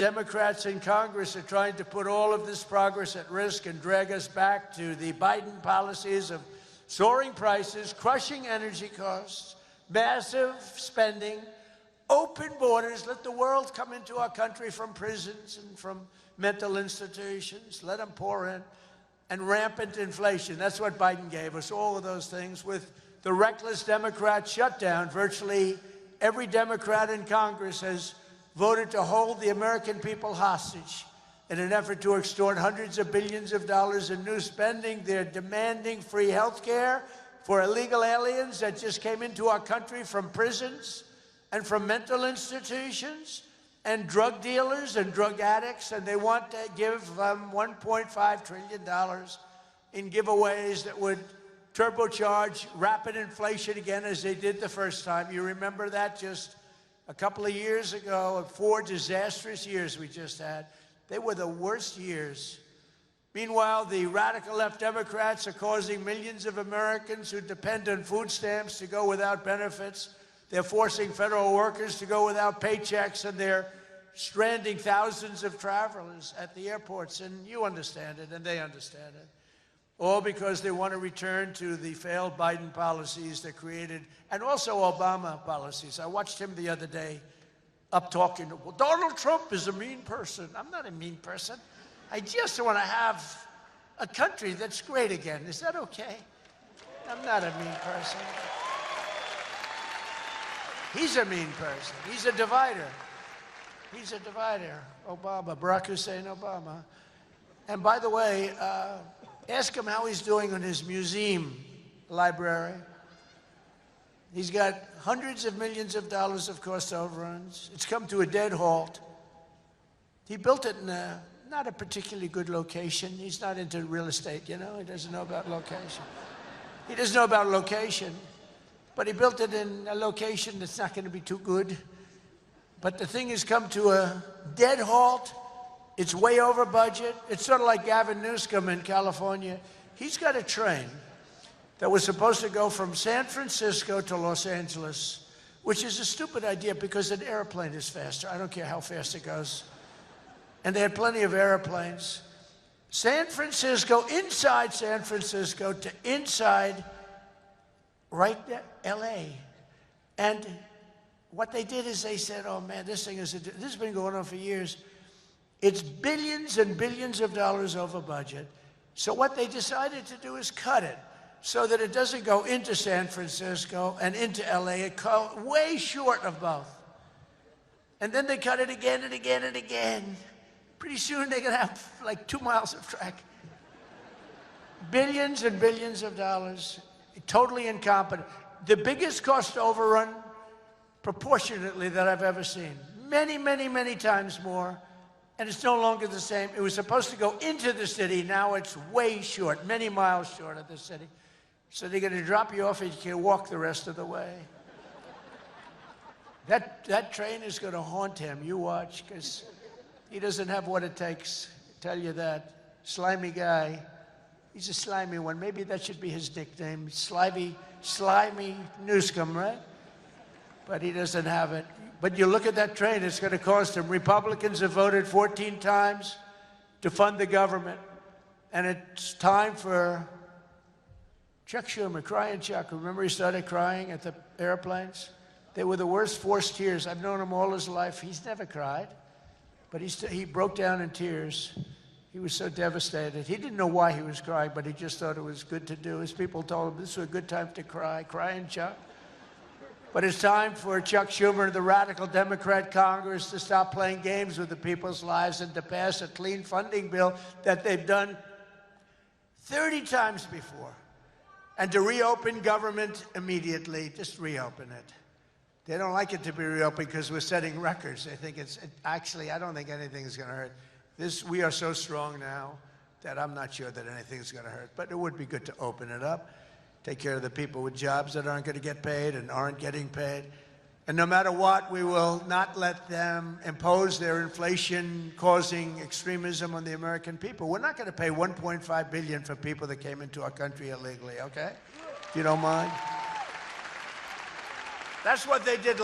Democrats in Congress are trying to put all of this progress at risk and drag us back to the Biden policies of soaring prices, crushing energy costs, massive spending, open borders, let the world come into our country from prisons and from mental institutions, let them pour in, and rampant inflation. That's what Biden gave us, all of those things. With the reckless Democrat shutdown, virtually every Democrat in Congress has voted to hold the American people hostage in an effort to extort hundreds of billions of dollars in new spending. They're demanding free health care for illegal aliens that just came into our country from prisons and from mental institutions, and drug dealers and drug addicts, and they want to give $1.5 trillion in giveaways that would turbocharge rapid inflation again, as they did the first time. You remember that just a couple of years ago, 4 disastrous years we just had. They were the worst years. Meanwhile, the radical left Democrats are causing millions of Americans who depend on food stamps to go without benefits. They're forcing federal workers to go without paychecks, and they're stranding thousands of travelers at the airports. And you understand it, and they understand it. All because they want to return to the failed Biden policies that created, and also Obama policies. I watched him the other day up talking, well, Donald Trump is a mean person. I'm not a mean person. I just want to have a country that's great again. Is that okay? I'm not a mean person. He's a mean person. He's a divider. He's a divider. Obama, Barack Hussein Obama. And by the way, ask him how he's doing on his museum library. He's got hundreds of millions of dollars of cost overruns. It's come to a dead halt. He built it in not a particularly good location. He's not into real estate, you know? He doesn't know about location. He doesn't know about location. But he built it in a location that's not going to be too good. But the thing has come to a dead halt. It's way over budget. It's sort of like Gavin Newsom in California. He's got a train that was supposed to go from San Francisco to Los Angeles, which is a stupid idea because an airplane is faster. I don't care how fast it goes. And they had plenty of airplanes. San Francisco, inside San Francisco to inside right there, L.A. And what they did is they said, oh man, this has been going on for years. It's billions and billions of dollars over budget. So what they decided to do is cut it so that it doesn't go into San Francisco and into L.A. It goes way short of both. And then they cut it again and again and again. Pretty soon they're going to have like 2 miles of track. Billions and billions of dollars. Totally incompetent. The biggest cost overrun proportionately that I've ever seen. Many, many, many times more. And it's no longer the same. It was supposed to go into the city. Now it's way short, many miles short of the city. So they're going to drop you off and you can walk the rest of the way. That train is going to haunt him. You watch, because he doesn't have what it takes. I tell you that. Slimy guy. He's a slimy one. Maybe that should be his nickname. Slimy Newsom, right? But he doesn't have it. But you look at that train, it's going to cost him. Republicans have voted 14 times to fund the government. And it's time for Chuck Schumer, crying Chuck. Remember he started crying at the airplanes? They were the worst forced tears. I've known him all his life. He's never cried. But he broke down in tears. He was so devastated. He didn't know why he was crying, but he just thought it was good to do. His people told him this was a good time to cry. Crying Chuck. But it's time for Chuck Schumer and the radical Democrat Congress to stop playing games with the people's lives and to pass a clean funding bill that they've done 30 times before. And to reopen government immediately. Just reopen it. They don't like it to be reopened because we're setting records. They think actually, I don't think anything's going to hurt. We are so strong now that I'm not sure that anything's going to hurt. But it would be good to open it up, take care of the people with jobs that aren't going to get paid and aren't getting paid. And no matter what, we will not let them impose their inflation-causing extremism on the American people. We're not going to pay $1.5 billion for people that came into our country illegally, okay? If you don't mind. That's what they did